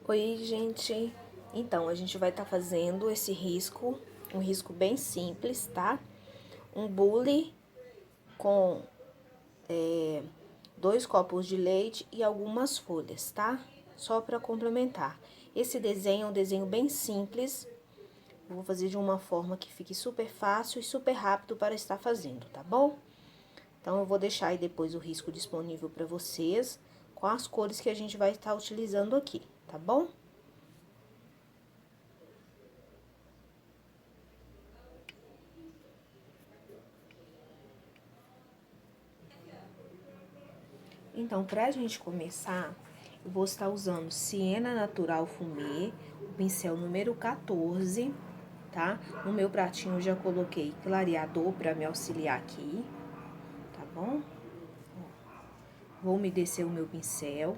Oi, gente. Então, a gente vai estar fazendo esse risco, um risco bem simples, tá? Um bule com 2 copos de leite e algumas folhas, tá? Só para complementar. Esse desenho é um desenho bem simples. Eu vou fazer de uma forma que fique super fácil e super rápido para estar fazendo, tá bom? Então, eu vou deixar aí depois o risco disponível para vocês com as cores que a gente vai estar utilizando aqui, tá bom? Então, pra gente começar, eu vou estar usando Siena Natural Fumê, o pincel número 14, tá? No meu pratinho eu já coloquei clareador pra me auxiliar aqui, tá bom? Vou umedecer o meu pincel,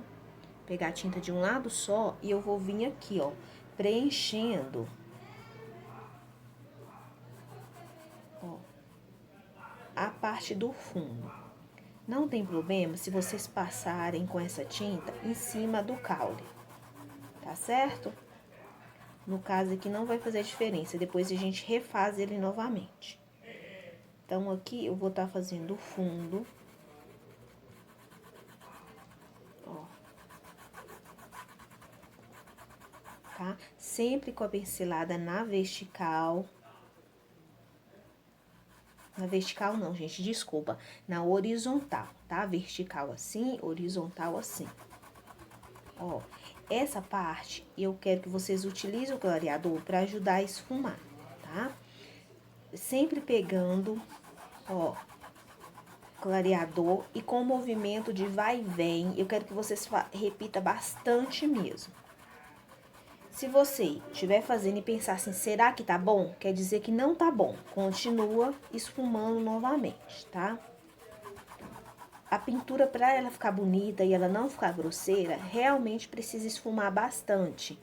pegar a tinta de um lado só e eu vou vir aqui, ó, preenchendo, ó, a parte do fundo. Não tem problema se vocês passarem com essa tinta em cima do caule, tá certo? No caso aqui não vai fazer diferença, depois a gente refaz ele novamente. Então, aqui eu vou estar fazendo o fundo, ó, tá? Sempre com a pincelada na vertical. Na vertical não, gente, desculpa, na horizontal, tá? Vertical assim, horizontal assim. Ó, essa parte eu quero que vocês utilizem o clareador para ajudar a esfumar, tá? Sempre pegando, ó, clareador e com movimento de vai e vem, eu quero que vocês repita bastante mesmo. Se você estiver fazendo e pensar assim, será que tá bom? Quer dizer que não tá bom. Continua esfumando novamente, tá? A pintura, para ela ficar bonita e ela não ficar grosseira, realmente precisa esfumar bastante.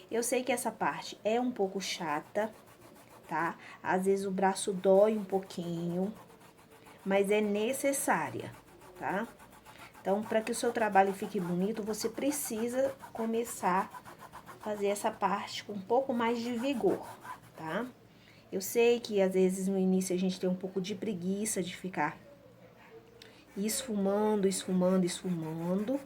Eu sei que essa parte é um pouco chata, tá? Às vezes o braço dói um pouquinho, mas é necessária, tá? Então, para que o seu trabalho fique bonito, você precisa começar a fazer essa parte com um pouco mais de vigor, tá? Eu sei que às vezes no início a gente tem um pouco de preguiça de ficar esfumando, esfumando, esfumando,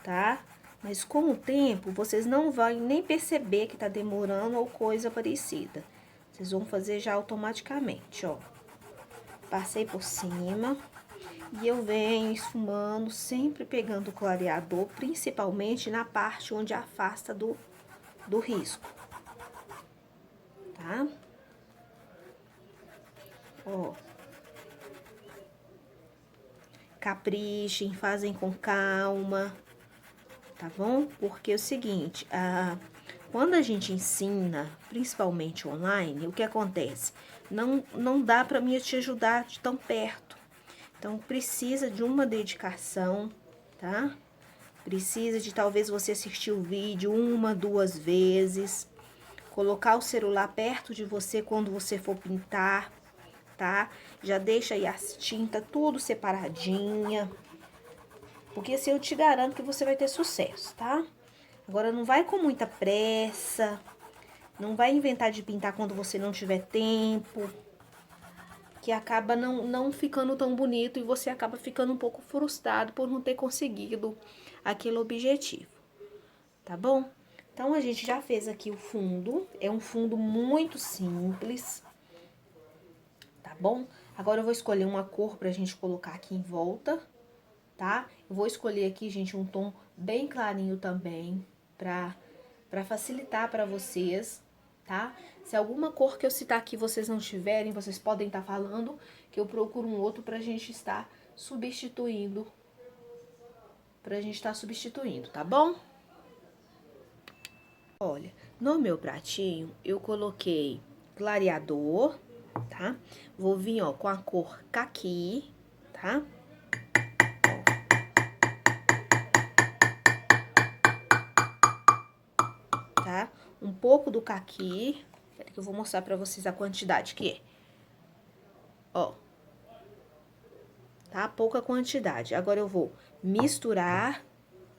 tá? Mas com o tempo, vocês não vão nem perceber que tá demorando ou coisa parecida. Vocês vão fazer já automaticamente, ó. Passei por cima. E eu venho esfumando, sempre pegando o clareador, principalmente na parte onde afasta do risco, tá? Ó, caprichem, fazem com calma, tá bom? Porque é o seguinte, quando a gente ensina, principalmente online, o que acontece? Não dá pra mim te ajudar de tão perto. Então, precisa de uma dedicação, tá? Precisa de talvez você assistir o vídeo uma, duas vezes, colocar o celular perto de você quando você for pintar, tá? Já deixa aí as tintas tudo separadinha, porque assim eu te garanto que você vai ter sucesso, tá? Agora não vai com muita pressa, não vai inventar de pintar quando você não tiver tempo, que acaba não ficando tão bonito e você acaba ficando um pouco frustrado por não ter conseguido aquele objetivo, tá bom? Então, a gente já fez aqui o fundo, é um fundo muito simples, tá bom? Agora, eu vou escolher uma cor pra gente colocar aqui em volta, tá? Eu vou escolher aqui, gente, um tom bem clarinho também, pra facilitar pra vocês, tá? Se alguma cor que eu citar aqui vocês não tiverem, vocês podem estar falando, que eu procuro um outro pra gente estar substituindo, tá bom? Olha, no meu pratinho eu coloquei clareador, tá? Vou vir, ó, com a cor caqui, tá? Tá? Um pouco do caqui. Pera que eu vou mostrar pra vocês a quantidade que é. Ó. Tá? Pouca quantidade. Agora eu vou misturar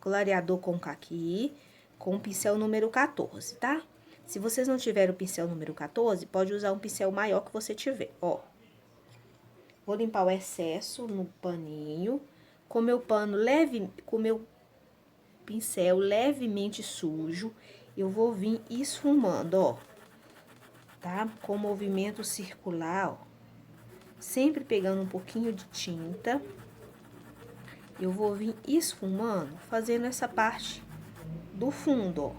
clareador com caqui. com o pincel número 14, tá? Se vocês não tiverem o pincel número 14, pode usar um pincel maior que você tiver, ó. Vou limpar o excesso no paninho, com meu pano leve, com meu pincel levemente sujo, eu vou vir esfumando, ó, tá? Com movimento circular, ó, sempre pegando um pouquinho de tinta, eu vou vir esfumando, fazendo essa parte do fundo, ó,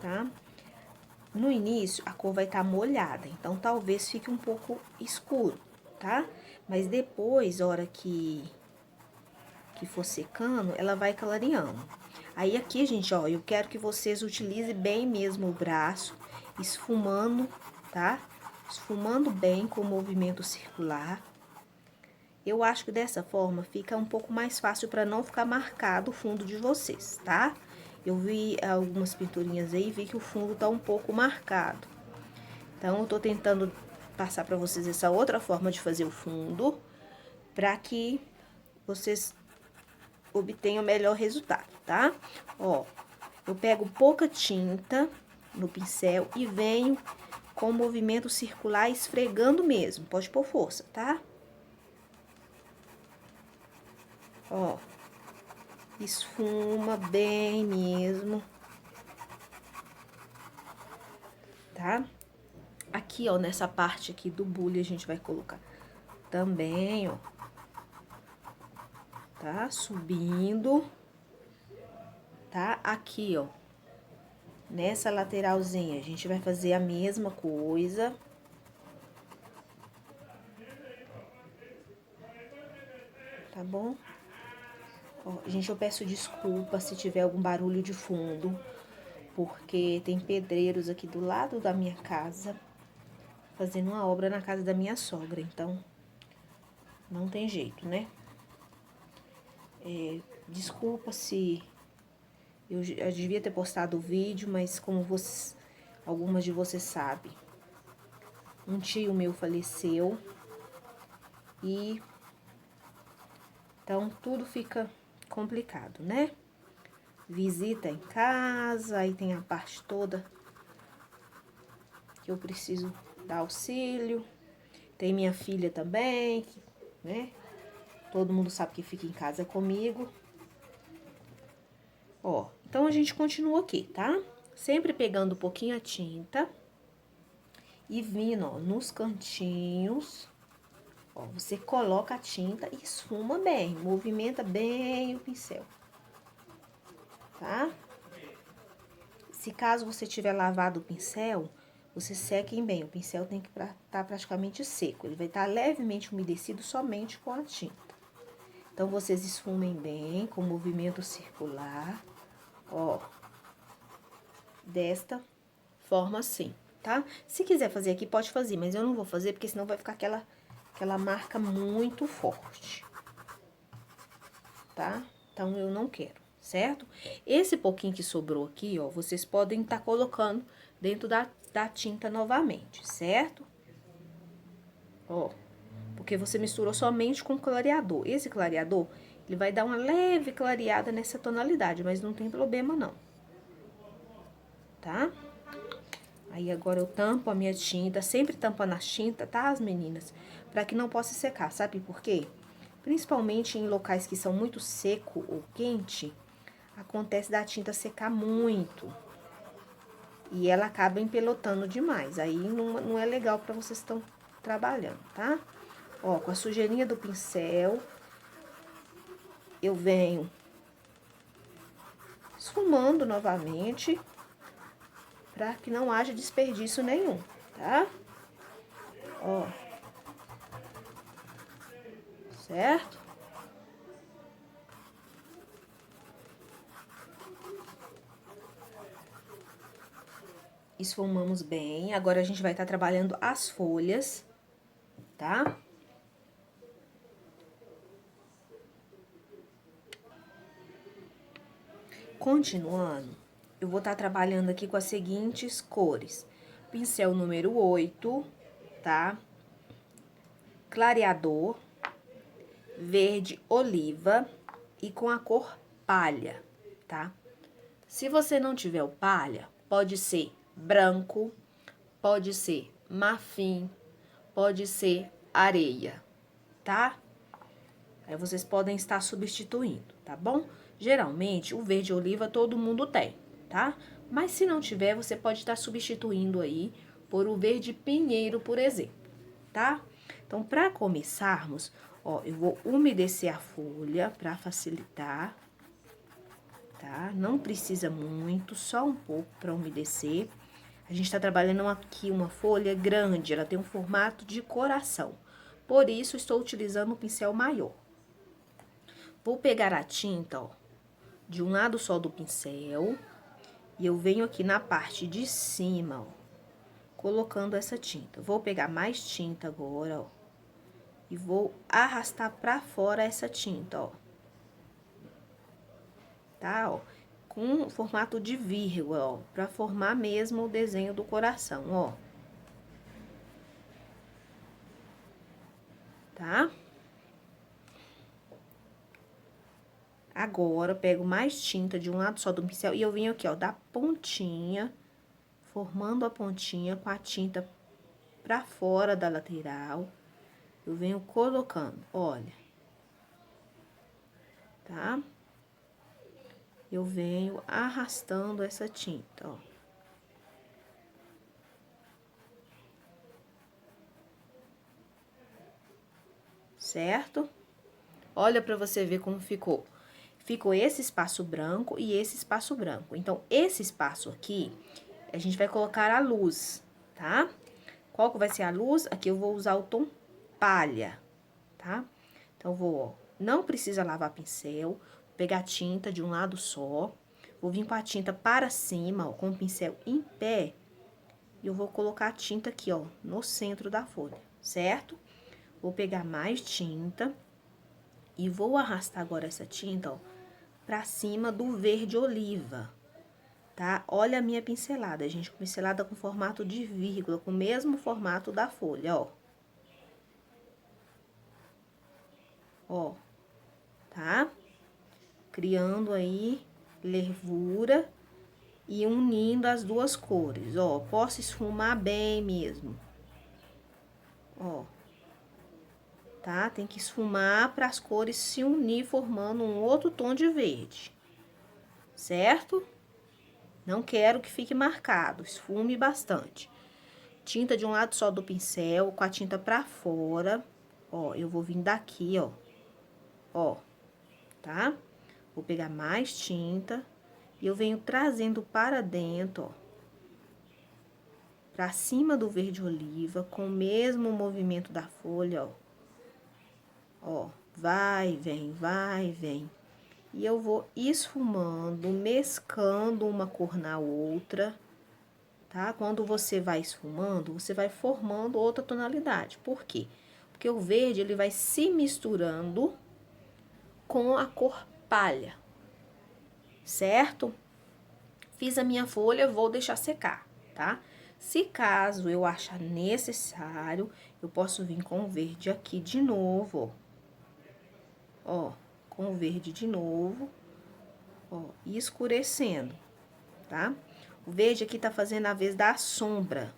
tá? No início, a cor vai estar molhada, então talvez fique um pouco escuro, tá? Mas depois, a hora que for secando, ela vai clareando. Aí aqui, gente, ó, eu quero que vocês utilizem bem mesmo o braço, esfumando, tá? Esfumando bem com o movimento circular. Eu acho que dessa forma fica um pouco mais fácil para não ficar marcado o fundo de vocês, tá? Eu vi algumas pinturinhas aí e vi que o fundo tá um pouco marcado. Então, eu tô tentando passar para vocês essa outra forma de fazer o fundo, para que vocês obtenham o melhor resultado, tá? Ó, eu pego pouca tinta no pincel e venho com o movimento circular esfregando mesmo. Pode pôr força, tá? Ó, esfuma bem mesmo, tá? Aqui, ó, nessa parte aqui do bule, a gente vai colocar também, ó, tá? Subindo, tá? Aqui, ó, nessa lateralzinha, a gente vai fazer a mesma coisa. Tá bom? Ó, gente, eu peço desculpa se tiver algum barulho de fundo, porque tem pedreiros aqui do lado da minha casa, fazendo uma obra na casa da minha sogra, então não tem jeito, né? Desculpa se eu devia ter postado o vídeo, mas como vocês, algumas de vocês sabem, um tio meu faleceu e então tudo fica complicado, né? Visita em casa, aí tem a parte toda que eu preciso dar auxílio. Tem minha filha também, né? Todo mundo sabe que fica em casa comigo. Ó, então a gente continua aqui, tá? Sempre pegando um pouquinho a tinta e vindo, ó, nos cantinhos. Ó, você coloca a tinta e esfuma bem, movimenta bem o pincel, tá? Se caso você tiver lavado o pincel, você sequem bem. O pincel tem que estar praticamente seco. Ele vai estar levemente umedecido somente com a tinta. Então, vocês esfumem bem com movimento circular, ó, desta forma assim, tá? Se quiser fazer aqui, pode fazer, mas eu não vou fazer, porque senão vai ficar aquela marca muito forte, tá? Então, eu não quero, certo? Esse pouquinho que sobrou aqui, ó, vocês podem estar colocando dentro da tinta novamente, certo? Ó, porque você misturou somente com clareador. Esse clareador, ele vai dar uma leve clareada nessa tonalidade, mas não tem problema não, tá? Aí agora eu tampo a minha tinta, sempre tampando a tinta, tá, as meninas? Pra que não possa secar, sabe por quê? Principalmente em locais que são muito seco ou quente, acontece da tinta secar muito. E ela acaba empelotando demais, aí não é legal pra vocês estão trabalhando, tá? Ó, com a sujeirinha do pincel, eu venho esfumando novamente, pra que não haja desperdício nenhum, tá? Ó. Certo? Esfumamos bem. Agora, a gente vai estar trabalhando as folhas, tá? Continuando, eu vou estar trabalhando aqui com as seguintes cores. Pincel número 8, tá? Clareador, verde oliva e com a cor palha, tá? Se você não tiver o palha, pode ser branco, pode ser marfim, pode ser areia, tá? Aí vocês podem estar substituindo, tá bom? Geralmente, o verde oliva todo mundo tem, tá? Mas se não tiver, você pode estar substituindo aí por o verde pinheiro, por exemplo, tá? Então, para começarmos, ó, eu vou umedecer a folha para facilitar, tá? Não precisa muito, só um pouco para umedecer. A gente tá trabalhando aqui uma folha grande, ela tem um formato de coração. Por isso, estou utilizando um pincel maior. Vou pegar a tinta, ó, de um lado só do pincel, e eu venho aqui na parte de cima, ó, colocando essa tinta. Vou pegar mais tinta agora, ó, e vou arrastar pra fora essa tinta, ó. Tá, ó, com formato de vírgula, ó, pra formar mesmo o desenho do coração, ó. Tá? Agora, eu pego mais tinta de um lado só do pincel e eu venho aqui, ó, da pontinha, formando a pontinha com a tinta pra fora da lateral. Eu venho colocando, olha. Tá? Eu venho arrastando essa tinta, ó. Certo? Olha pra você ver como ficou. Ficou esse espaço branco e esse espaço branco. Então, esse espaço aqui, a gente vai colocar a luz, tá? Qual que vai ser a luz? Aqui eu vou usar o tom palha, tá? Então, vou, ó, não precisa lavar pincel, vou pegar a tinta de um lado só, vou vir com a tinta para cima, ó, com o pincel em pé, e eu vou colocar a tinta aqui, ó, no centro da folha, certo? Vou pegar mais tinta e vou arrastar agora essa tinta, ó, pra cima do verde oliva, tá? Olha a minha pincelada, gente, pincelada com formato de vírgula, com o mesmo formato da folha, ó. Ó, tá? Criando aí lervura e unindo as duas cores, ó. Posso esfumar bem mesmo, ó. Tá? Tem que esfumar para as cores se unir, formando um outro tom de verde, certo? Não quero que fique marcado, esfume bastante. Tinta de um lado só do pincel, com a tinta pra fora, ó, eu vou vir daqui, ó, tá? Vou pegar mais tinta e eu venho trazendo para dentro, ó, pra cima do verde oliva, com o mesmo movimento da folha, ó. Ó, vai, vem. E eu vou esfumando, mesclando uma cor na outra, tá? Quando você vai esfumando, você vai formando outra tonalidade. Por quê? Porque o verde, ele vai se misturando com a cor palha, certo? Fiz a minha folha, vou deixar secar, tá? Se caso eu achar necessário, eu posso vir com o verde aqui de novo, ó, com o verde de novo, ó, e escurecendo, tá? O verde aqui tá fazendo a vez da sombra.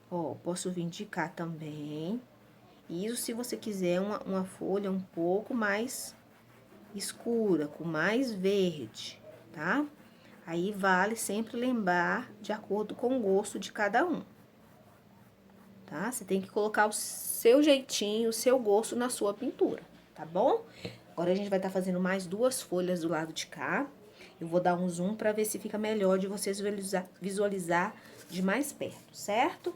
Ó, posso vir de cá também. Isso se você quiser uma folha um pouco mais escura, com mais verde, tá? Aí vale sempre lembrar de acordo com o gosto de cada um, tá? Você tem que colocar o seu jeitinho, o seu gosto na sua pintura, tá bom? Agora, a gente vai estar fazendo mais duas folhas do lado de cá. Eu vou dar um zoom para ver se fica melhor de vocês visualizar de mais perto, certo?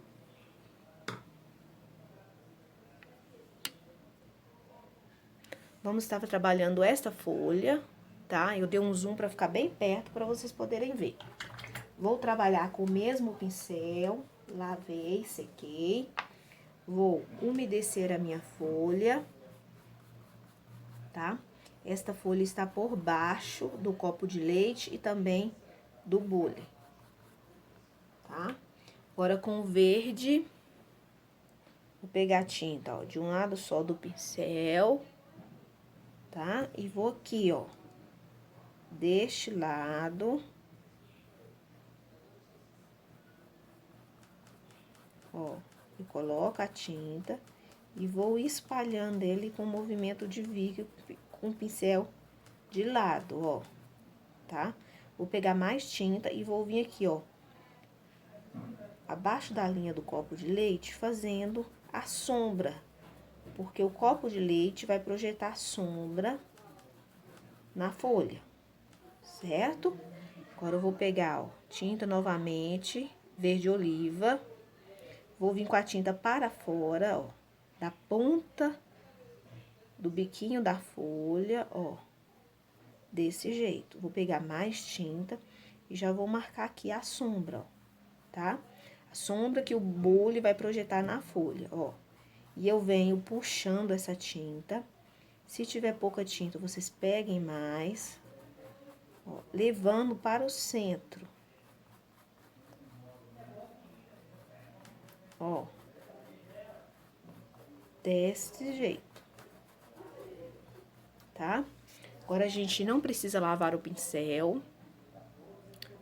Vamos estar trabalhando esta folha, tá? Eu dei um zoom para ficar bem perto para vocês poderem ver. Vou trabalhar com o mesmo pincel, lavei, sequei. Vou umedecer a minha folha, tá? Esta folha está por baixo do copo de leite e também do bule, tá? Agora, com o verde, vou pegar a tinta, ó, de um lado só do pincel. tá? E vou aqui, ó, deste lado, ó, e coloco a tinta e vou espalhando ele com movimento de vídeo com o pincel de lado, ó, tá? Vou pegar mais tinta e vou vir aqui, ó, abaixo da linha do copo de leite, fazendo a sombra, porque o copo de leite vai projetar sombra na folha, certo? Agora, eu vou pegar, ó, tinta novamente, verde oliva, vou vir com a tinta para fora, ó, da ponta do biquinho da folha, ó, desse jeito. Vou pegar mais tinta e já vou marcar aqui a sombra, ó, tá? A sombra que o bule vai projetar na folha, ó. E eu venho puxando essa tinta. Se tiver pouca tinta, vocês peguem mais, ó, levando para o centro. Ó, desse jeito, tá? Agora, a gente não precisa lavar o pincel,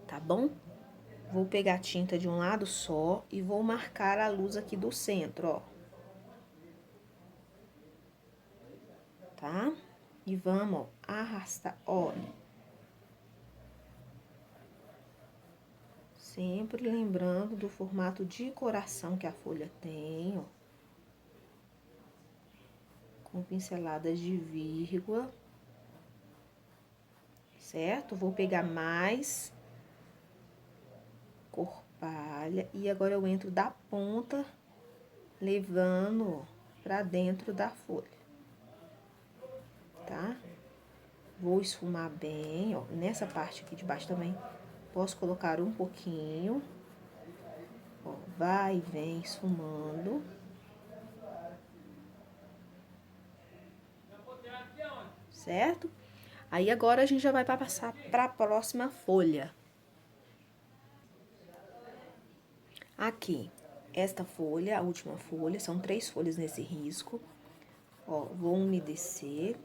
tá bom? Vou pegar a tinta de um lado só e vou marcar a luz aqui do centro, ó. Tá? E vamos, ó, arrastar, olha. Sempre lembrando do formato de coração que a folha tem, ó. Com pinceladas de vírgula. Certo? Vou pegar mais cor palha. E agora eu entro da ponta, levando, ó, pra dentro da folha. Tá? Vou esfumar bem, ó. Nessa parte aqui de baixo também posso colocar um pouquinho. Ó, vai e vem esfumando. Certo? Aí, agora, a gente já vai passar para a próxima folha. Aqui, esta folha, a última folha, são 3 folhas nesse risco. Ó, vou umedecer.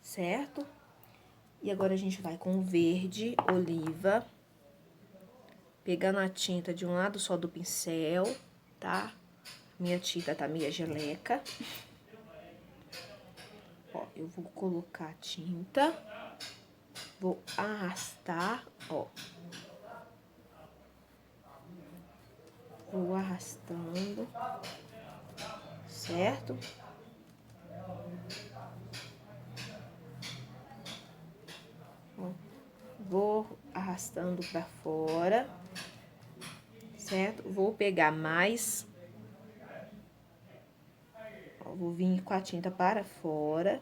Certo? E agora, a gente vai com verde oliva, pegando a tinta de um lado só do pincel, tá? Minha tinta tá meio geleca. Ó, eu vou colocar a tinta, vou arrastar, ó. Vou arrastando, certo? Ó, vou arrastando pra fora, certo? Vou pegar mais, ó, vou vir com a tinta para fora.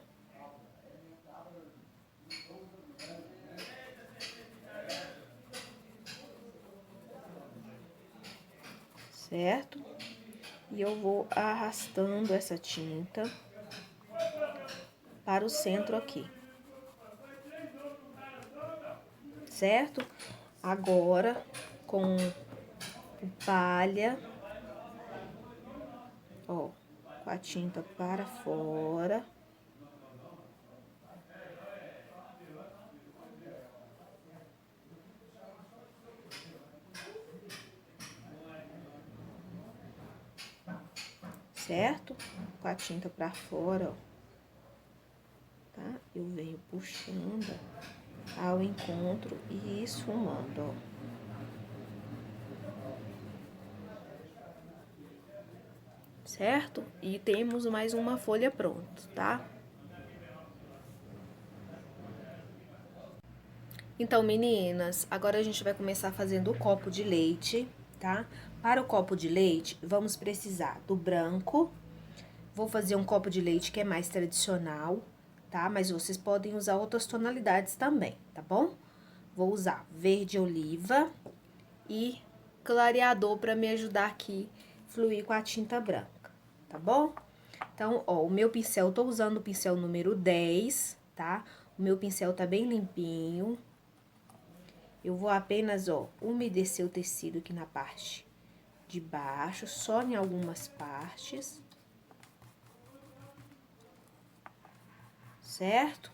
Certo? E eu vou arrastando essa tinta para o centro aqui. Certo? Agora, com o palha, ó, com a tinta para fora. Certo? Com a tinta pra fora, ó. Tá? Eu venho puxando ao encontro e esfumando, ó. Certo? E temos mais uma folha pronta, tá? Então, meninas, agora a gente vai começar fazendo o copo de leite, tá? Para o copo de leite, vamos precisar do branco. Vou fazer um copo de leite que é mais tradicional, tá? Mas vocês podem usar outras tonalidades também, tá bom? Vou usar verde oliva e clareador para me ajudar aqui a fluir com a tinta branca, tá bom? Então, ó, o meu pincel, eu tô usando o pincel número 10, tá? O meu pincel tá bem limpinho. Eu vou apenas, ó, umedecer o tecido aqui na parte de baixo, só em algumas partes. Certo?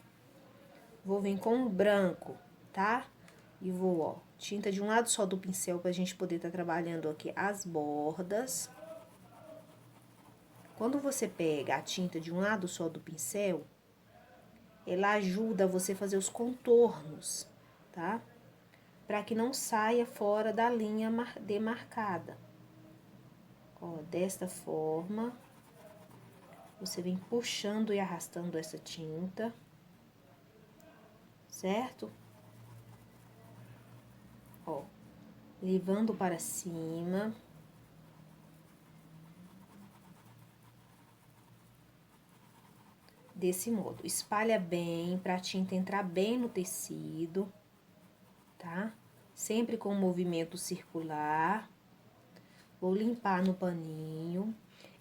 Vou vir com o branco, tá? E vou, ó, tinta de um lado só do pincel pra gente poder tá trabalhando aqui as bordas. Quando você pega a tinta de um lado só do pincel, ela ajuda você a fazer os contornos, tá? Pra que não saia fora da linha demarcada. Ó, desta forma, você vem puxando e arrastando essa tinta, certo? Ó, levando para cima. Desse modo, espalha bem para a tinta entrar bem no tecido, tá? Sempre com movimento circular. Vou limpar no paninho.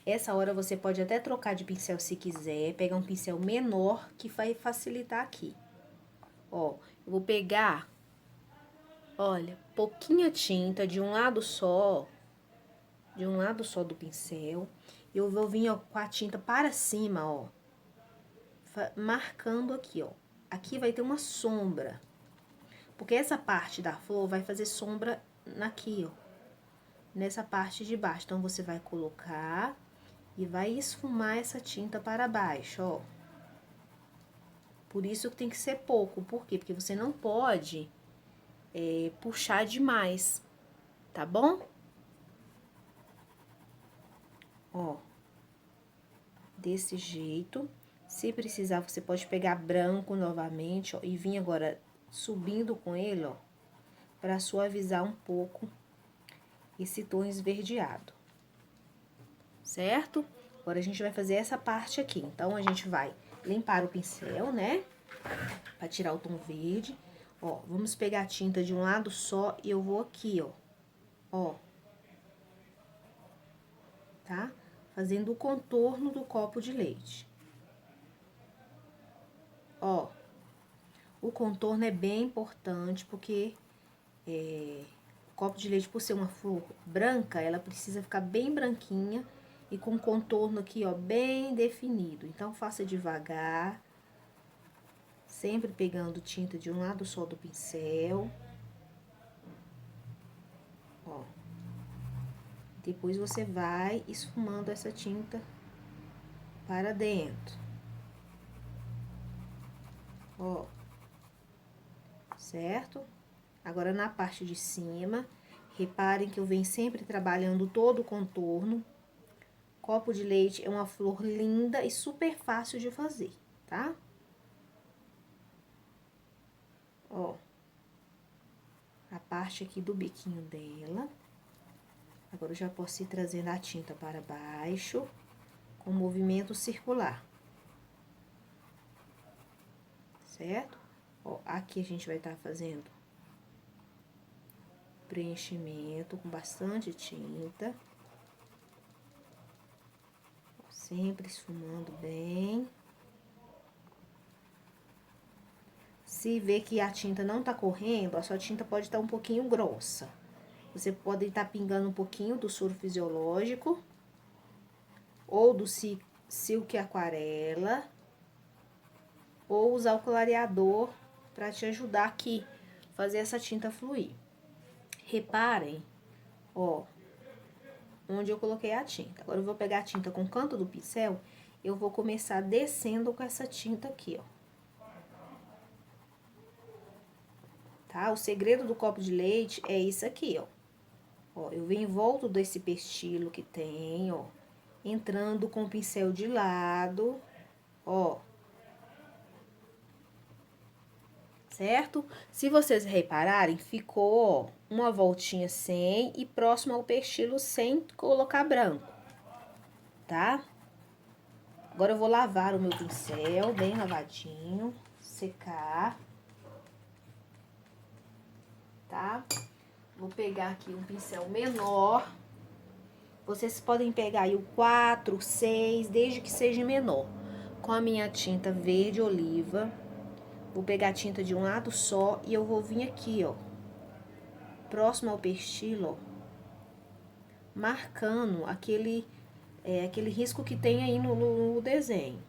Essa hora você pode até trocar de pincel se quiser, pegar um pincel menor que vai facilitar aqui. Ó, eu vou pegar, olha, pouquinha tinta de um lado só do pincel. E eu vou vir, ó, com a tinta para cima, ó. Marcando aqui, ó. Aqui vai ter uma sombra. Porque essa parte da flor vai fazer sombra aqui, ó. Nessa parte de baixo. Então, você vai colocar e vai esfumar essa tinta para baixo, ó. Por isso que tem que ser pouco. Por quê? Porque você não pode puxar demais, tá bom? Ó. Desse jeito. Se precisar, você pode pegar branco novamente, ó, e vir agora subindo com ele, ó, para suavizar um pouco esse tom esverdeado, certo? Agora, a gente vai fazer essa parte aqui. Então, a gente vai limpar o pincel, né? Pra tirar o tom verde. Ó, vamos pegar a tinta de um lado só e eu vou aqui, ó. Ó. Tá? Fazendo o contorno do copo de leite. Ó, o contorno é bem importante, porque o copo de leite, por ser uma flor branca, ela precisa ficar bem branquinha e com contorno aqui, ó, bem definido. Então, faça devagar, sempre pegando tinta de um lado só do pincel. Ó. Depois, você vai esfumando essa tinta para dentro. Ó. Certo? Agora, na parte de cima, reparem que eu venho sempre trabalhando todo o contorno. Copo de leite é uma flor linda e super fácil de fazer, tá? Ó. A parte aqui do biquinho dela. Agora, eu já posso ir trazendo a tinta para baixo, com movimento circular. Certo? Ó, aqui a gente vai estar fazendo preenchimento com bastante tinta. Sempre esfumando bem. Se ver que a tinta não tá correndo, a sua tinta pode estar um pouquinho grossa. Você pode estar pingando um pouquinho do soro fisiológico ou do Silk Aquarela, ou usar o clareador para te ajudar aqui, fazer essa tinta fluir. Reparem, ó, onde eu coloquei a tinta. Agora, eu vou pegar a tinta com o canto do pincel, eu vou começar descendo com essa tinta aqui, ó. Tá? O segredo do copo de leite é isso aqui, ó. Ó, eu venho em volta desse pestilo que tem, ó, entrando com o pincel de lado, ó. Certo? Se vocês repararem, ficou, ó, uma voltinha sem e próximo ao pestilo sem colocar branco, tá? Agora, eu vou lavar o meu pincel bem lavadinho, secar, tá? Vou pegar aqui um pincel menor. Vocês podem pegar aí o 4, 6, desde que seja menor. Com a minha tinta verde oliva. Vou pegar a tinta de um lado só e eu vou vir aqui, ó. Próximo ao pestilo, ó. marcando aquele risco que tem aí no desenho.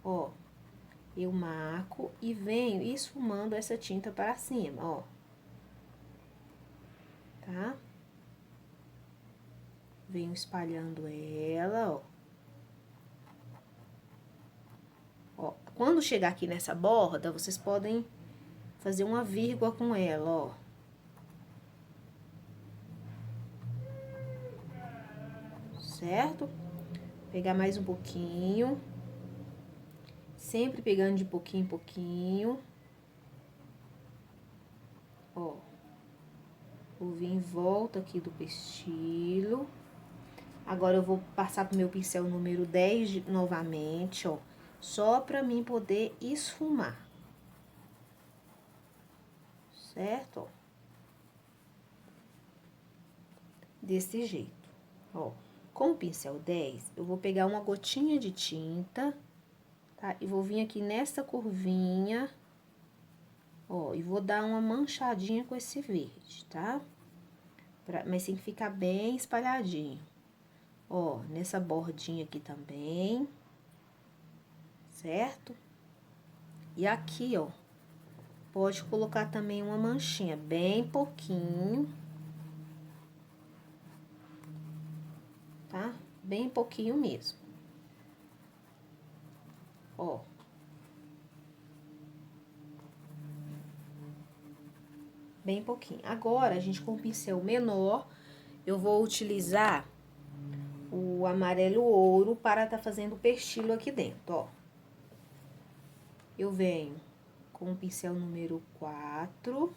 Ó, eu marco e venho esfumando essa tinta para cima, ó. Tá? Venho espalhando ela, ó. Ó, quando chegar aqui nessa borda, vocês podem fazer uma vírgula com ela, ó. Certo? Pegar mais um pouquinho. Sempre pegando de pouquinho em pouquinho. Ó. Vou vir em volta aqui do pestilo. Agora, eu vou passar pro meu pincel número 10 novamente, ó. Só pra mim poder esfumar. Certo? Ó. Desse jeito, ó. Com o pincel 10, eu vou pegar uma gotinha de tinta, tá? E vou vir aqui nessa curvinha, ó, e vou dar uma manchadinha com esse verde, tá? Mas tem que ficar bem espalhadinho. Ó, nessa bordinha aqui também, certo? E aqui, ó, pode colocar também uma manchinha, bem pouquinho, tá? Bem pouquinho mesmo. Ó. Bem pouquinho. Agora, a gente com o pincel menor, eu vou utilizar o amarelo ouro para tá fazendo o pestilo aqui dentro, ó. Eu venho com o pincel número 4,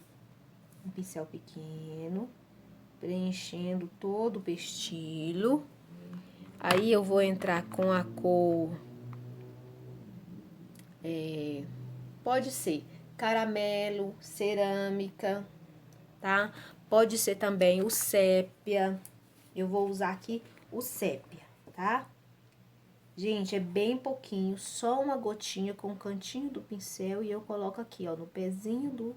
um pincel pequeno, preenchendo todo o pestilo. Aí, eu vou entrar com a cor, pode ser caramelo, cerâmica, tá? Pode ser também o sépia. Eu vou usar aqui o sépia, tá? Gente, é bem pouquinho, só uma gotinha com o cantinho do pincel e eu coloco aqui, ó, no pezinho do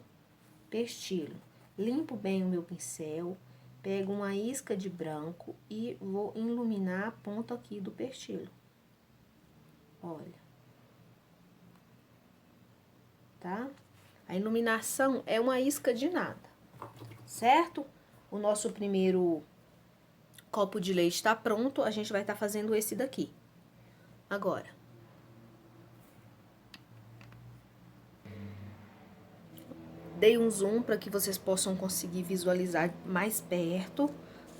pestilo. Limpo bem o meu pincel, pego uma isca de branco e vou iluminar a ponta aqui do pestilo. Olha. Tá? A iluminação é uma isca de nada, certo? O nosso primeiro copo de leite tá pronto, a gente vai estar fazendo esse daqui. Agora, dei um zoom para que vocês possam conseguir visualizar mais perto,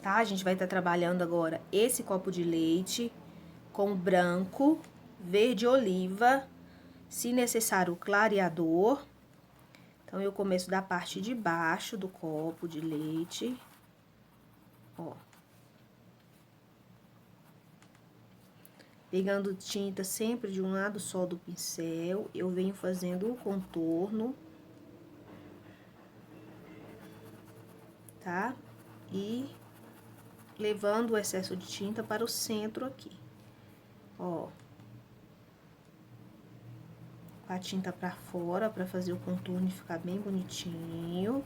tá? A gente vai estar trabalhando agora esse copo de leite com branco, verde oliva, se necessário, clareador. Então, eu começo da parte de baixo do copo de leite, ó. Pegando tinta sempre de um lado só do pincel, eu venho fazendo o contorno, tá? E levando o excesso de tinta para o centro aqui, ó. Com a tinta pra fora, pra fazer o contorno ficar bem bonitinho,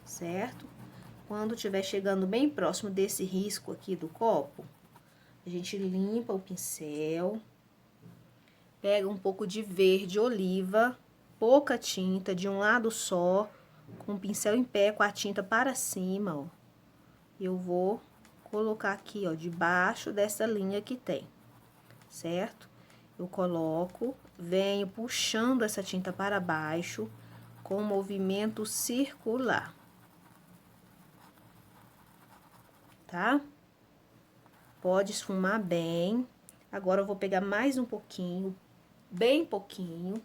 certo? Quando tiver chegando bem próximo desse risco aqui do copo, a gente limpa o pincel, pega um pouco de verde oliva, pouca tinta, de um lado só, com o pincel em pé, com a tinta para cima, ó. Eu vou colocar aqui, ó, debaixo dessa linha que tem, certo? Eu coloco, venho puxando essa tinta para baixo, com movimento circular. Tá? Pode esfumar bem. Agora, eu vou pegar mais um pouquinho, bem pouquinho,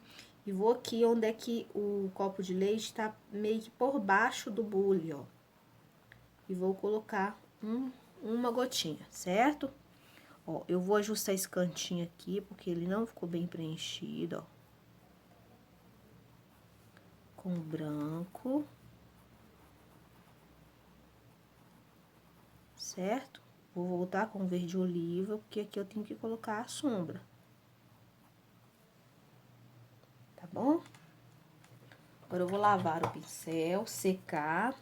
e vou aqui onde é que o copo de leite tá meio que por baixo do bule, ó. E vou colocar uma gotinha, certo? Ó, eu vou ajustar esse cantinho aqui, porque ele não ficou bem preenchido, ó. Com branco. Certo? Vou voltar com verde oliva, porque aqui eu tenho que colocar a sombra. Tá bom? Agora, eu vou lavar o pincel, secar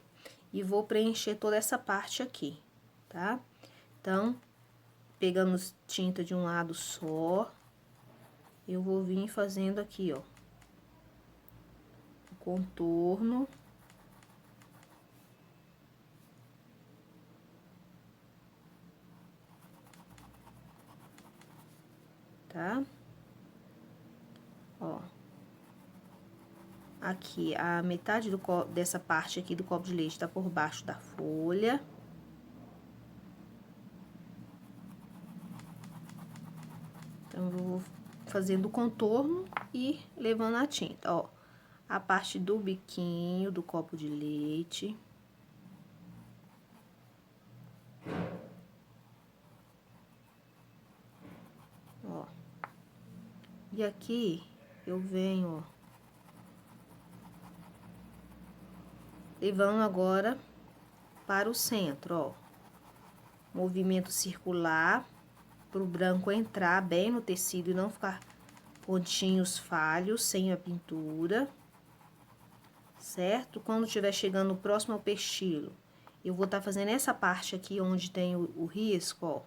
e vou preencher toda essa parte aqui, tá? Então, pegamos tinta de um lado só, eu vou vir fazendo aqui, ó, o contorno. Tá? Ó. Aqui, a metade dessa parte aqui do copo de leite tá por baixo da folha. Então, eu vou fazendo o contorno e levando a tinta, ó. A parte do biquinho do copo de leite. Ó. E aqui, eu venho, ó, levando agora para o centro, ó. Movimento circular, pro branco entrar bem no tecido e não ficar pontinhos falhos, sem a pintura. Certo? Quando estiver chegando próximo ao pestilo, eu vou estar fazendo essa parte aqui onde tem o risco, ó.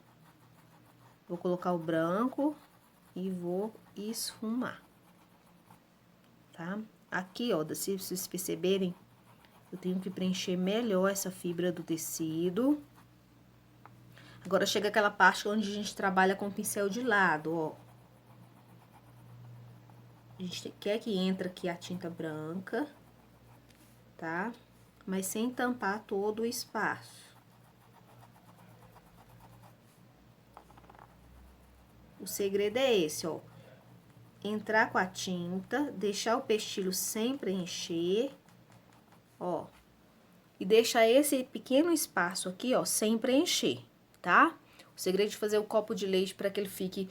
Vou colocar o branco e vou esfumar, tá? Aqui, ó, se vocês perceberem, eu tenho que preencher melhor essa fibra do tecido. Agora, chega aquela parte onde a gente trabalha com o pincel de lado, ó. A gente quer que entre aqui a tinta branca, tá? Mas sem tampar todo o espaço. O segredo é esse, ó. Entrar com a tinta, deixar o pestilho sem preencher, ó. E deixar esse pequeno espaço aqui, ó, sem preencher, tá? O segredo de fazer o copo de leite para que ele fique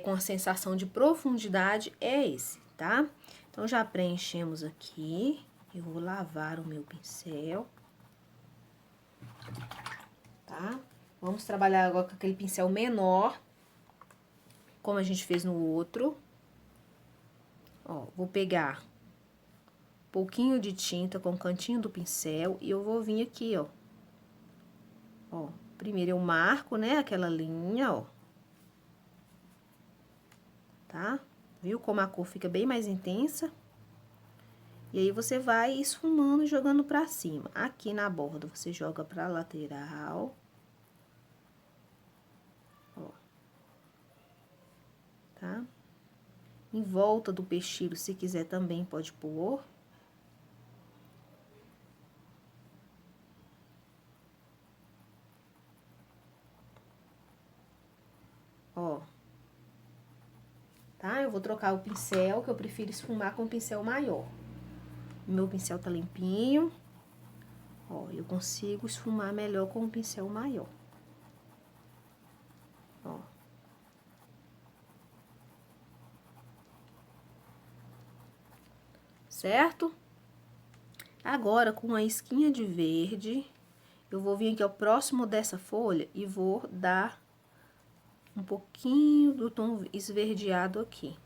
com a sensação de profundidade é esse, tá? Então, já preenchemos aqui. Eu vou lavar o meu pincel, tá? Vamos trabalhar agora com aquele pincel menor, como a gente fez no outro. Ó, vou pegar um pouquinho de tinta com o cantinho do pincel e eu vou vir aqui, ó. Ó, primeiro eu marco, né, aquela linha, ó. Tá? Viu como a cor fica bem mais intensa? E aí, você vai esfumando e jogando pra cima. Aqui na borda, você joga pra lateral. Ó. Tá? Em volta do pestilho, se quiser também pode pôr. Ó. Tá? Eu vou trocar o pincel, que eu prefiro esfumar com o pincel maior. Meu pincel tá limpinho. Ó, eu consigo esfumar melhor com o pincel maior. Ó. Certo? Agora, com a isquinha de verde, eu vou vir aqui ao próximo dessa folha e vou dar um pouquinho do tom esverdeado aqui,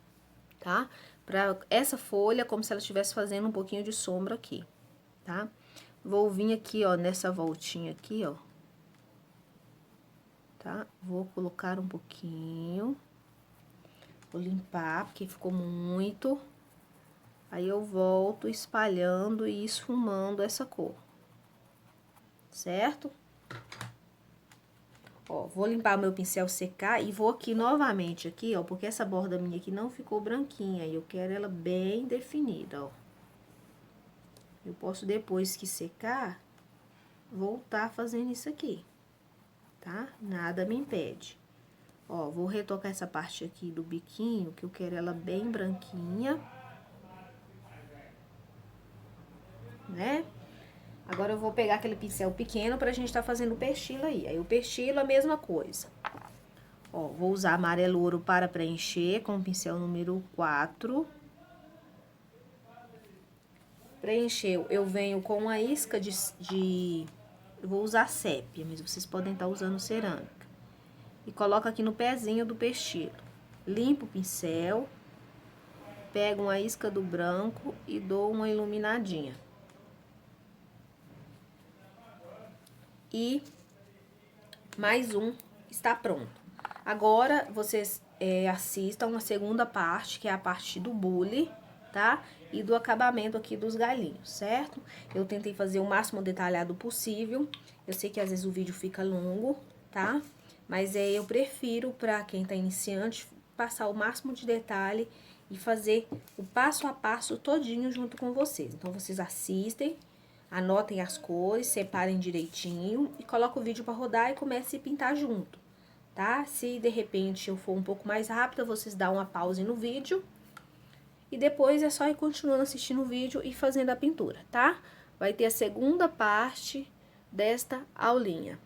tá? Pra essa folha, como se ela estivesse fazendo um pouquinho de sombra aqui, tá? Vou vir aqui, ó, nessa voltinha aqui, ó. Tá? Vou colocar um pouquinho. Vou limpar, porque ficou muito. Aí, eu volto espalhando e esfumando essa cor. Certo? Ó, vou limpar meu pincel, secar e vou aqui novamente, aqui, ó, porque essa borda minha aqui não ficou branquinha e eu quero ela bem definida, ó. Eu posso, depois que secar, voltar fazendo isso aqui, tá? Nada me impede. Ó, vou retocar essa parte aqui do biquinho, que eu quero ela bem branquinha, né? Agora, eu vou pegar aquele pincel pequeno pra gente tá fazendo o pestilo aí. Aí, o pestilo, a mesma coisa. Ó, vou usar amarelo ouro para preencher com o pincel número 4. Preencheu, eu venho com a isca eu vou usar sépia, mas vocês podem estar usando cerâmica. E coloco aqui no pezinho do pestilo. Limpo o pincel, pego uma isca do branco e dou uma iluminadinha. e mais um está pronto. Agora, vocês assistam a segunda parte, que é a parte do bule, tá? E do acabamento aqui dos galinhos, certo? Eu tentei fazer o máximo detalhado possível. Eu sei que às vezes o vídeo fica longo, tá? Mas eu prefiro, pra quem tá iniciante, passar o máximo de detalhe e fazer o passo a passo todinho junto com vocês. Então, vocês assistem, anotem as cores, separem direitinho e coloquem o vídeo para rodar e comecem a pintar junto, tá? Se de repente eu for um pouco mais rápida, vocês dão uma pause no vídeo e depois é só ir continuando assistindo o vídeo e fazendo a pintura, tá? Vai ter a segunda parte desta aulinha.